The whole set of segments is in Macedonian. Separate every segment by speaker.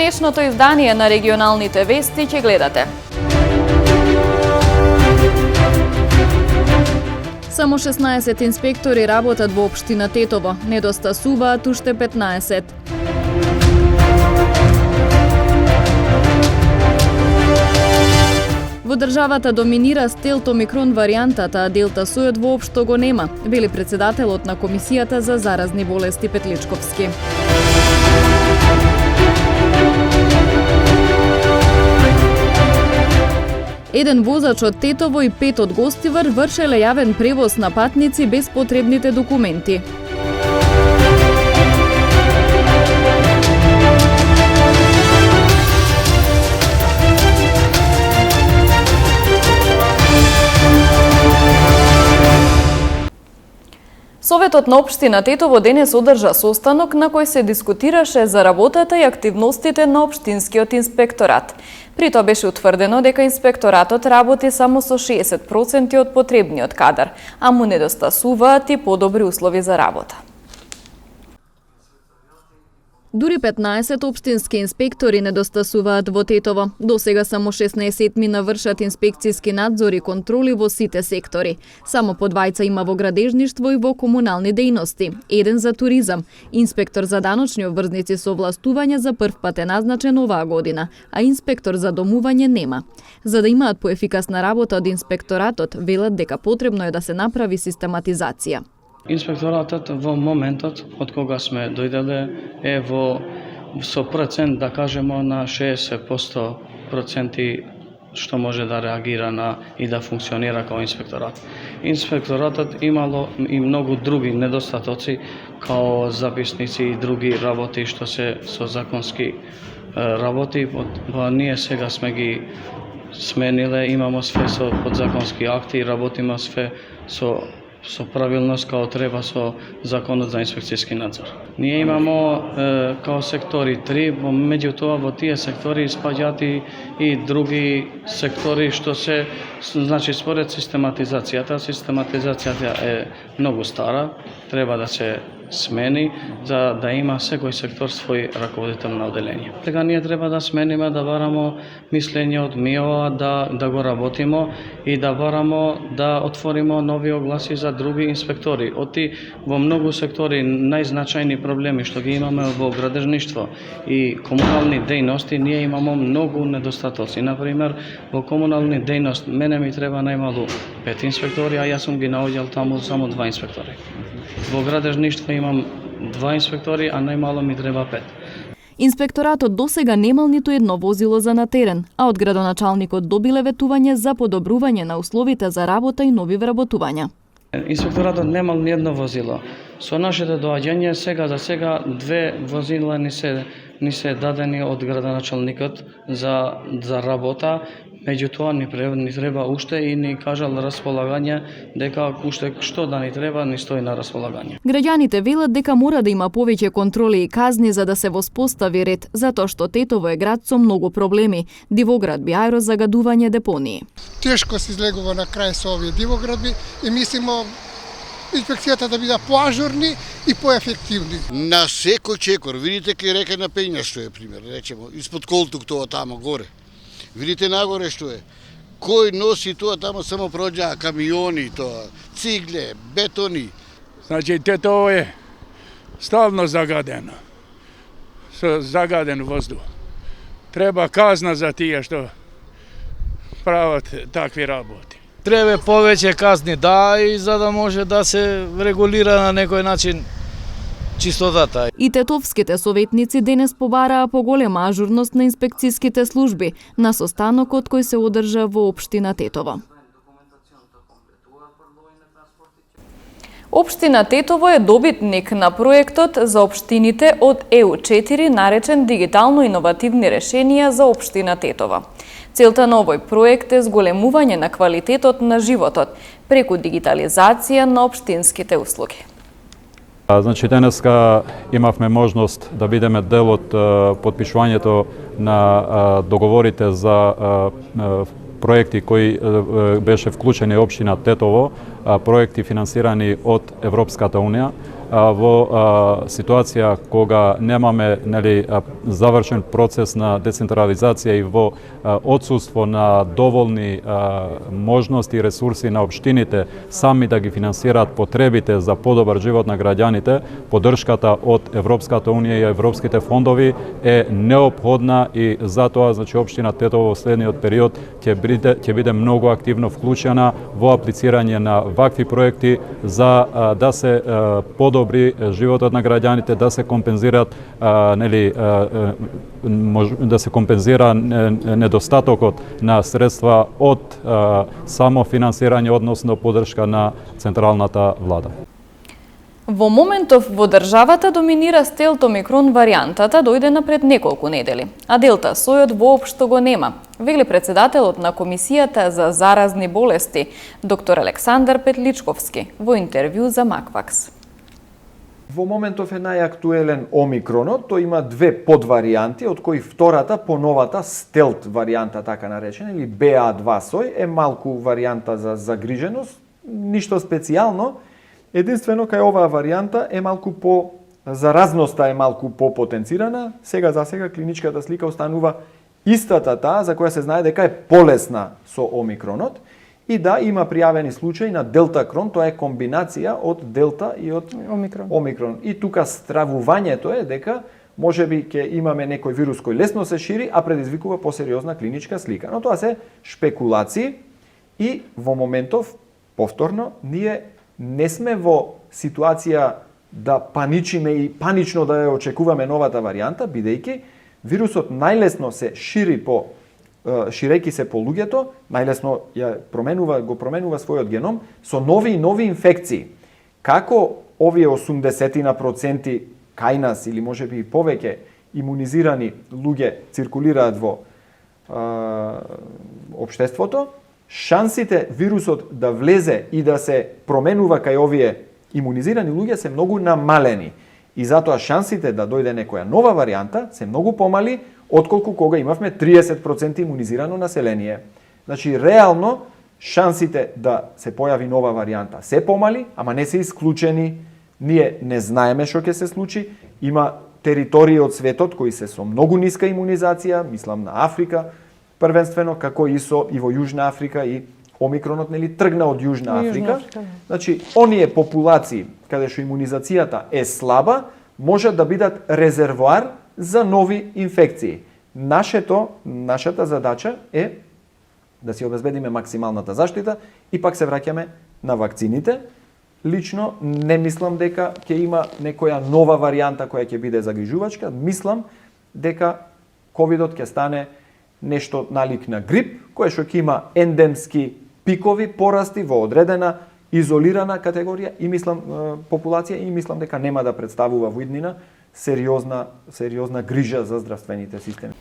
Speaker 1: денешното издание на регионалните вести ќе гледате. Само 16 инспектори работат во општина Тетово, недостасуваат уште 15. Во државата доминира стелт омикрон варијантата, а делта сојот воопшто го нема, вели председателот на Комисијата за заразни болести Петличковски. Еден возач од Тетово и 5 од Гостивар вршеле јавен превоз на патници без потребните документи. Советот на општина Тетово денес одржа состанок на кој се дискутираше за работата и активностите на општинскиот инспекторат. При тоа беше утврдено дека инспекторатот работи само со 60% од потребниот кадар, а му недостасуваат и подобри услови за работа. Дури 15 општински инспектори недостасуваат во Тетово. Досега само 16 навршат инспекцијски надзор и контроли во сите сектори. Само по двајца има во градежништво и во комунални дејности. Еден за туризам. Инспектор за даночни обврзници со овластување за прв пат е назначен оваа година, а инспектор за домување нема. За да имаат поефикасна работа од инспекторатот, велат дека потребно е да се направи систематизација.
Speaker 2: Инспекторатот во моментот од кога сме дојделе е со процент, да кажемо, на 60% што може да реагира и да функционира као инспекторат. Инспекторатот имало и многу други недостатоци, као записници и други работи што се со законски работи. Ние сега сме ги смениле, имамо све со подзаконски акти, работиме све со правилност као треба со законот за инспекцијски надзор. Ние имамо као сектори 3, меѓутоа во тие сектори спаѓаат и други сектори што се, значи, според систематизацијата е многу стара, треба да се смени за да има секој сектор свој раководител на оделение. Сега ние треба да смениме, да барамо мислење од МИО, да го работимо и да барамо да отворимо нови огласи за други инспектори. Оти во многу сектори најзначајни проблеми што ги имаме во градежништво и комунални дејности, ние имамо многу недостатоци. Например, во комунални дејност мене ми треба најмалу 5 инспектори, а јас сум ги наоѓал таму само 2 инспектори. Во градежништво имам 2 инспектори, а најмало ми треба 5.
Speaker 1: Инспекторатот досега немал ниту едно возило за на терен, а од градоначалникот добиле ветување за подобрување на условите за работа и нови вработувања.
Speaker 2: Инспекторатот немал ни едно возило. Со нашите доаѓање сега за сега 2 возила ни се дадени од градоначалникот за работа. Меѓутоа ни треба уште и ни кажал располагање дека уште што да ни треба ни стои на располагање.
Speaker 1: Граѓаните велат дека мора да има повеќе контроли и казни за да се воспостави ред, затоа што Тетово е град со многу проблеми: дивоградби, аерозагадување, депонии.
Speaker 3: Тешко се излегува на крај со овие дивоградби и мислимо инспекцијата да биде поажурни и поефективни.
Speaker 4: На секој чекор, видите кај река на Пења што е пример, речемо, испод Колтук тоа тамо горе. Видите нагоре што е. Кој носи тоа тамо, само проđа камиони тоа, цигле, бетони.
Speaker 5: Значи Тетово е стално загадено. Со загаден воздух. Треба казна за тие што прават такви работи.
Speaker 6: Треба повеќе казни, да, и за да може да се регулира на некој начин чистотата.
Speaker 1: И тетовските советници денес побараа поголема ажурност на инспекцијските служби на состанокот кој се одржа во општина Тетово. Општина Тетово е добитник на проектот за општините од EU4 наречен Дигитално иновативни решенија за општина Тетово. Целта на овој проект е зголемување на квалитетот на животот преку дигитализација на општинските услуги.
Speaker 7: Значи, денеска имавме можност да бидеме дел од потпишувањето на договорите за проекти кои беше вклучени општина Тетово, проекти финансирани од Европската Унија. во ситуација кога немаме завршен процес на децентрализација и во отсуство на доволни можности и ресурси на општините сами да ги финансираат потребите за подобар живот на граѓаните, поддршката од Европската унија и европските фондови е неопходна и затоа општина Тетово во следниот период ќе биде многу активно вклучена во аплицирање на вакви проекти за да се подобри животот на граѓаните, да се компензираат да се компензира недостатокот на средства од само финансирање, односно поддршка на централната влада.
Speaker 1: Во моментов во државата доминира стелт омикрон варијантата дојдена пред неколку недели, а делта сојот воопшто го нема, вели председателот на Комисијата за заразни болести, доктор Александар Петличковски, во интервју за Маквакс.
Speaker 8: Во моментов е најактуелен омикронот, тој има две подваријанти, од кои втората, поновата стелт варијанта, така наречена, или BA2 сој, е малку варијанта за загриженост, ништо специјално. Единствено, кај оваа варијанта е малку заразноста е малку потенцирана. Сега за сега клиничката слика останува истата таа за која се знае дека е полесна со омикронот. И да, има пријавени случаи на делта крон, тоа е комбинација од делта и од омикрон. И тука стравувањето е дека можеби ќе имаме некој вирус кој лесно се шири, а предизвикува посериозна клиничка слика. Но тоа се шпекулации и во моментов, повторно, ние не сме во ситуација да паничиме и панично да ја очекуваме новата варијанта, бидејќи вирусот најлесно се шири ширејќи се по луѓето, најлесно го променува својот геном со нови и нови инфекции. Како овие 80% кај нас или можеби и повеќе имунизирани луѓе циркулираат во општеството, шансите вирусот да влезе и да се променува кај овие имунизирани луѓе се многу намалени. И затоа шансите да дојде некоја нова варијанта се многу помали отколку кога имавме 30% имунизирано население. Значи, реално, шансите да се појави нова варијанта се помали, ама не се исклучени. Ние не знаеме што ќе се случи. Има територии од светот кои се со многу ниска имунизација, мислам на Африка, првенствено, како и во Јужна Африка, и омикронот тргна од Јужна Африка. Значи, оние популации каде што имунизацијата е слаба, можат да бидат резервоар за нови инфекции. Нашата задача е да си обезбедиме максималната заштита и пак се враќаме на вакцините. Лично не мислам дека ќе има некоја нова варијанта која ќе биде загрижувачка. Мислам дека ковидот ќе стане нешто налик на грип, кој што ќе има ендемски пикови порасти во одредена изолирана категорија и мислам популација и мислам дека нема да представува во иднина сериозна грижа за здравствените системи.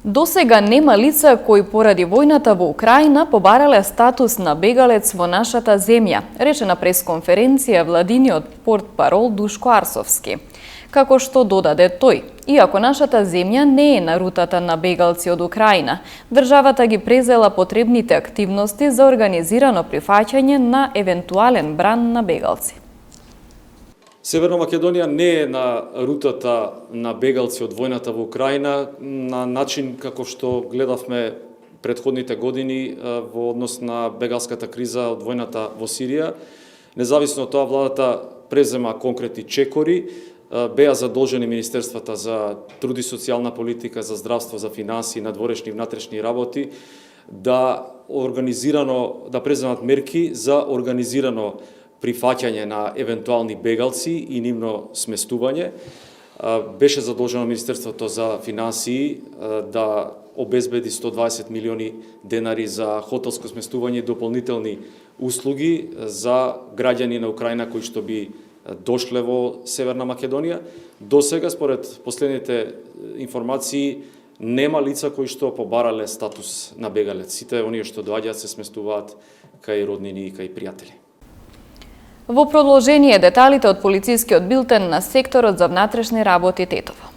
Speaker 1: До сега нема лица кои поради војната во Украина побарале статус на бегалец во нашата земја, рече на пресконференција владиниот портпарол Душко Арсовски. Како што додаде тој, иако нашата земја не е на рутата на бегалци од Украина, државата ги презела потребните активности за организирано прифаќање на евентуален бран на бегалци.
Speaker 9: Северна Македонија не е на рутата на бегалци од војната во Украина на начин како што гледавме претходните години во однос на бегалската криза од војната во Сирија. Независно од тоа, владата презема конкретни чекори, беа задолжени Министерствата за труд и социјална политика, за здравство, за финансии, надворешни и внатрешни работи, да преземат мерки за организирано прифаќање на евентуални бегалци и нивно сместување. Беше задолжено Министерството за финансии да обезбеди 120 милиони денари за хотелско сместување и дополнителни услуги за граѓани на Украина кои што би дошле во Северна Македонија. До сега, според последните информации, нема лица кои што побарале статус на бегалец. Сите оние што доаѓаат се сместуваат кај роднини и кај пријатели.
Speaker 1: Во продолжение деталите од полицискиот билтен на секторот за внатрешни работи Тетово.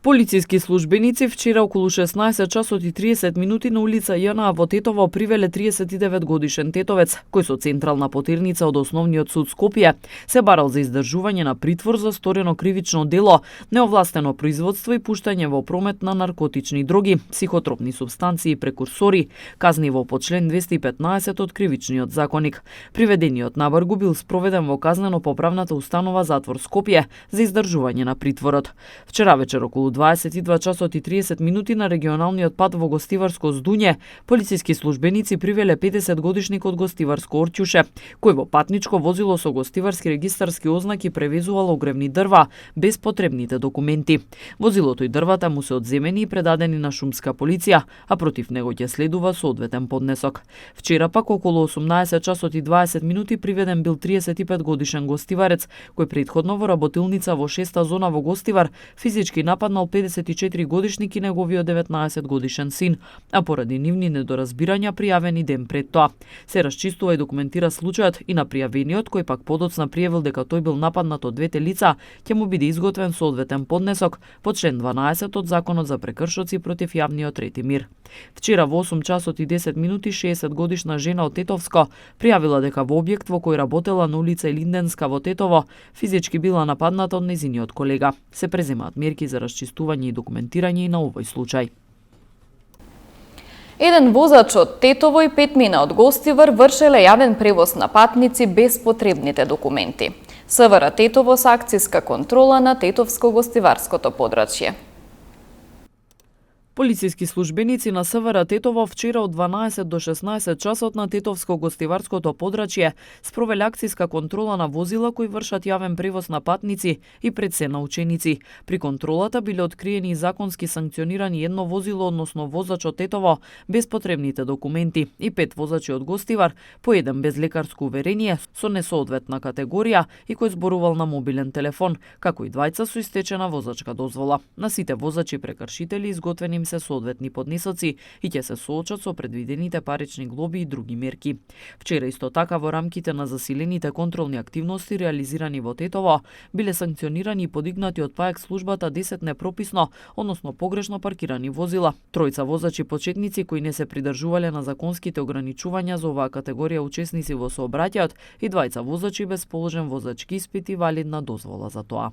Speaker 10: Полициски службеници вчера околу 16 часот и 30 минути на улица Јана во Тетово привеле 39 годишен тетовец, кој со централна потерница од Основниот суд Скопје се барал за издржување на притвор за сторено кривично дело, неовластено производство и пуштање во промет на наркотични дроги, психотропни супстанции и прекурсори, казниво по член 215 од Кривичниот законник. Приведениот набргу бил спроведен во казнено-поправната установа Затвор Скопје за издржување на притворот. Вчера вечер околу 22 часот и 30 минути на регионалниот пат во Гостиварско Здуње, полициски службеници привеле 50 годишник од Гостиварско Орќуше, кој во патничко возило со гостиварски регистарски ознаки превезувало огревни дрва без потребните документи. Возилото и дрвата му се одземени и предадени на шумска полиција, а против него ќе следува соодветен поднесок. Вчера пак околу 18 часот и 20 минути приведен бил 35 годишен гостиварец, кој претходно во работилница во 6-та зона во Гостивар физички нападнал 54 годишник и неговиот 19 годишен син, а поради нивни недоразбирања пријавени ден пред тоа. Се расчистува и документира случајот и на пријавениот, кој пак подоцна пријавил дека тој бил нападнат од двете лица, ќе му биде изготвен соодветен поднесок по член 12 од Законот за прекршоци против јавниот ред и мир. Вчера во 8 часот и 10 минути 60 годишна жена од Тетовско пријавила дека во објект во кој работела на улица Илинденска во Тетово физички била нападната од нејзиниот колега. Се преземаат мерки за расчистување и документирање и на овој случај.
Speaker 1: Еден возач од Тетово и 5 мина од Гостивар вршеле јавен превоз на патници без потребните документи. СВР Тетово со акциска контрола на Тетовско-Гостиварското подрачје.
Speaker 10: Полициски службеници на СВР Тетово вчера од 12 до 16 часот на Тетовско-Гостиварското подрачје спровеле акциска контрола на возила кои вршат јавен превоз на патници и пред се на ученици. При контролата биле откриени и законски санкционирани едно возило, односно возач од Тетово без потребните документи и 5 возачи од Гостивар, по еден без лекарско уверение со несоодветна категорија и кој зборувал на мобилен телефон, како и двајца со истечена возачка дозвола. На сите возачи прекршители изготвени им се соодветни поднесоци и ќе се соочат со предвидените парични глоби и други мерки. Вчера исто така во рамките на засилените контролни активности реализирани во Тетово биле санкционирани и подигнати од ПАЕК службата 10 непрописно, односно погрешно паркирани возила. Тројца возачи почетници кои не се придржувале на законските ограничувања за оваа категорија учесници во сообраќајот и двајца возачи без положен возачки испит и валидна дозвола за тоа.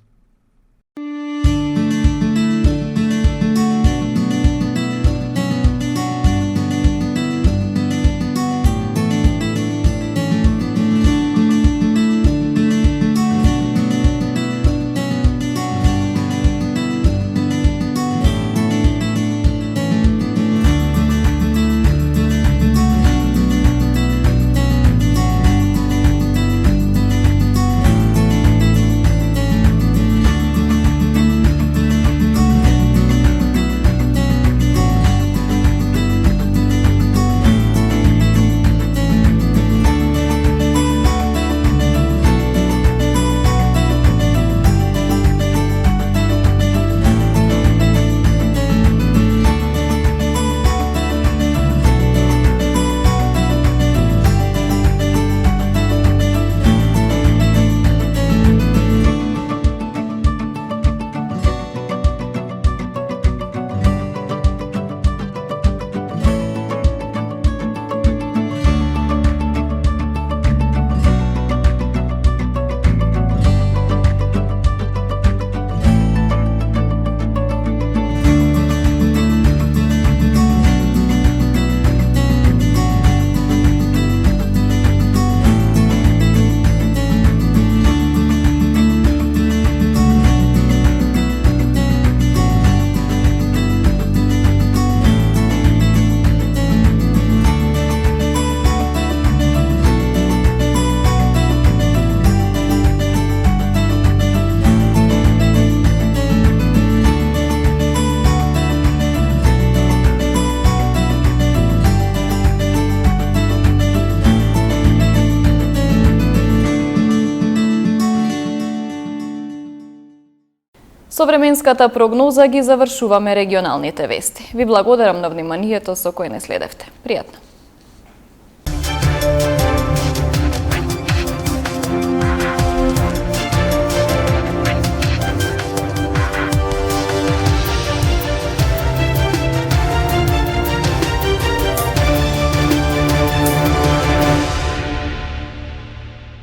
Speaker 1: Со временската прогноза ги завршуваме регионалните вести. Ви благодарам на вниманието со кој не следевте. Пријатно!